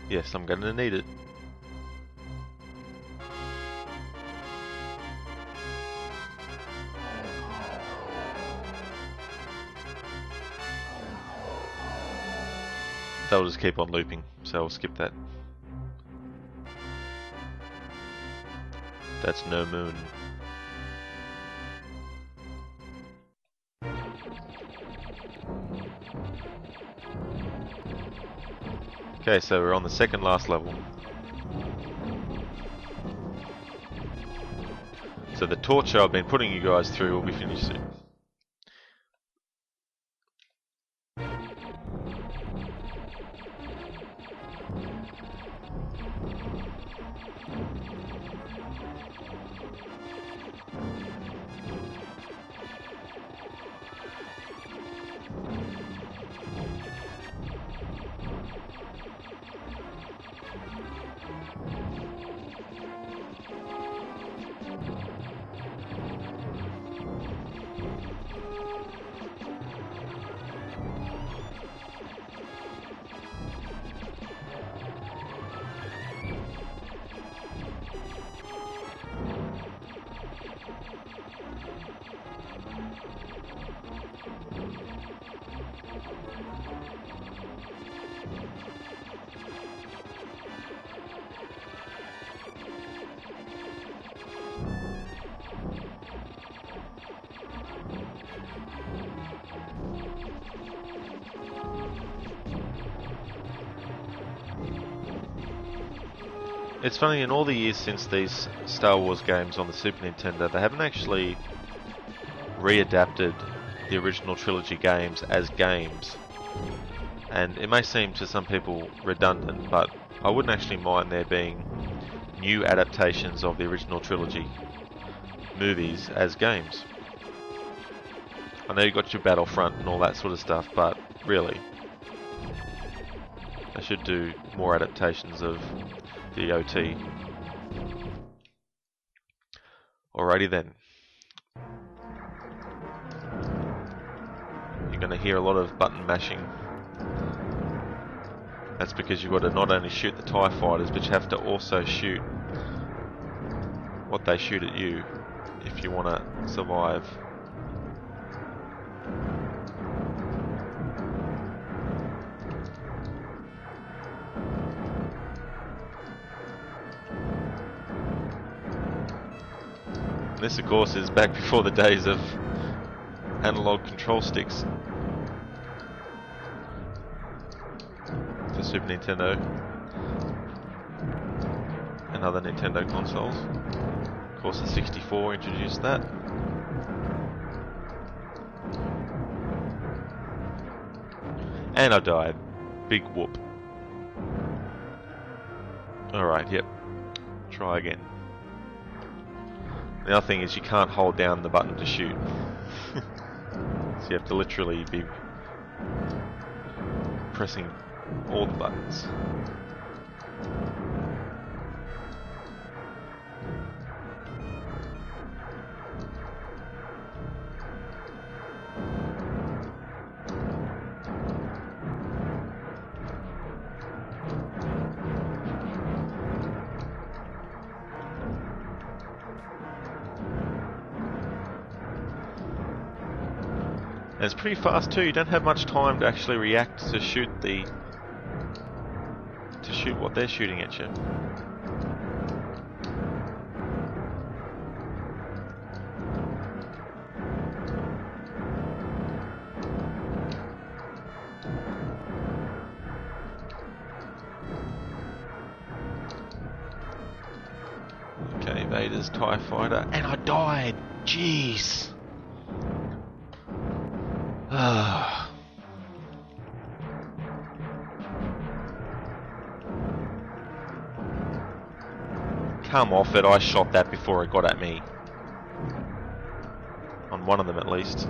Yes, I'm gonna need it. They'll just keep on looping, so I'll skip that. That's no moon. Okay, so we're on the second last level. So the torture I've been putting you guys through will be finished soon. It's funny, in all the years since these Star Wars games on the Super Nintendo, they haven't actually readapted the original trilogy games as games. And it may seem to some people redundant, but I wouldn't actually mind there being new adaptations of the original trilogy movies as games. I know you got your Battlefront and all that sort of stuff, but really, they should do more adaptations of the OT. Alrighty then. You're going to hear a lot of button mashing. That's because you've got to not only shoot the TIE fighters, but you have to also shoot what they shoot at you if you want to survive. This, of course, is back before the days of analog control sticks for Super Nintendo and other Nintendo consoles. Of course, the 64 introduced that. And I died. Big whoop. Alright, yep. Try again. The other thing is you can't hold down the button to shoot. So you have to literally be pressing all the buttons. And it's pretty fast too. You don't have much time to actually react to shoot what they're shooting at you. Invaders, TIE Fighter, and I died! Jeez! Come off it, I shot that before it got at me. On one of them at least.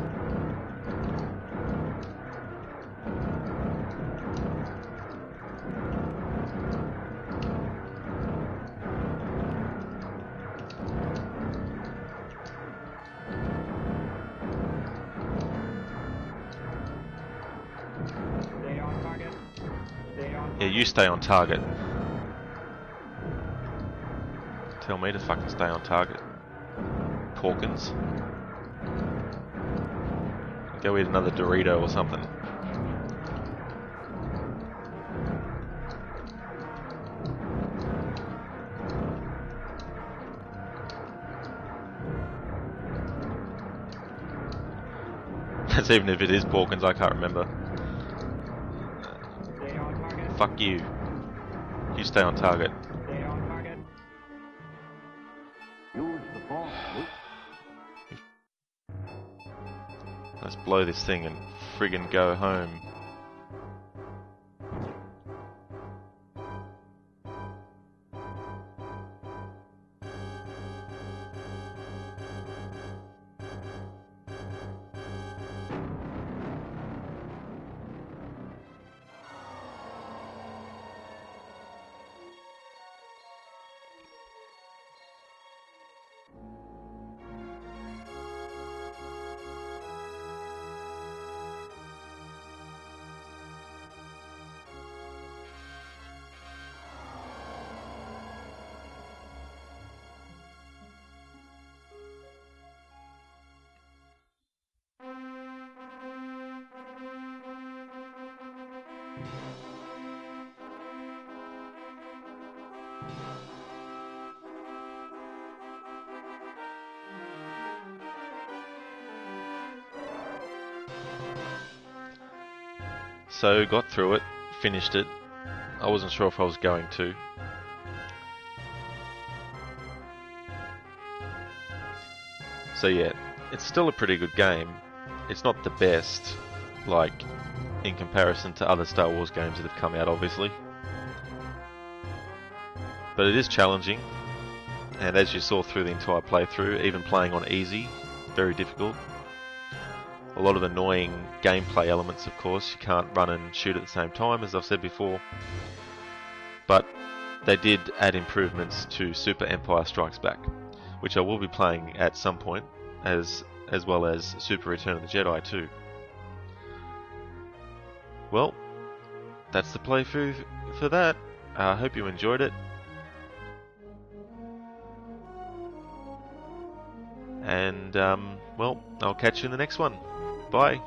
Yeah, you stay on target. Tell me to fucking stay on target. Porkins. Go eat another Dorito or something. That's even if it is Porkins, I can't remember. Fuck you. You stay on target. Let's blow this thing and friggin' go home. So, got through it, finished it. I wasn't sure if I was going to. So yeah, it's still a pretty good game. It's not the best, like, in comparison to other Star Wars games that have come out, obviously. But it is challenging, and as you saw through the entire playthrough, even playing on easy, very difficult. A lot of annoying gameplay elements, of course. You can't run and shoot at the same time, as I've said before. But they did add improvements to Super Empire Strikes Back, which I will be playing at some point, as well as Super Return of the Jedi too. Well, that's the playthrough for that. I hope you enjoyed it. And, well, I'll catch you in the next one. Bye.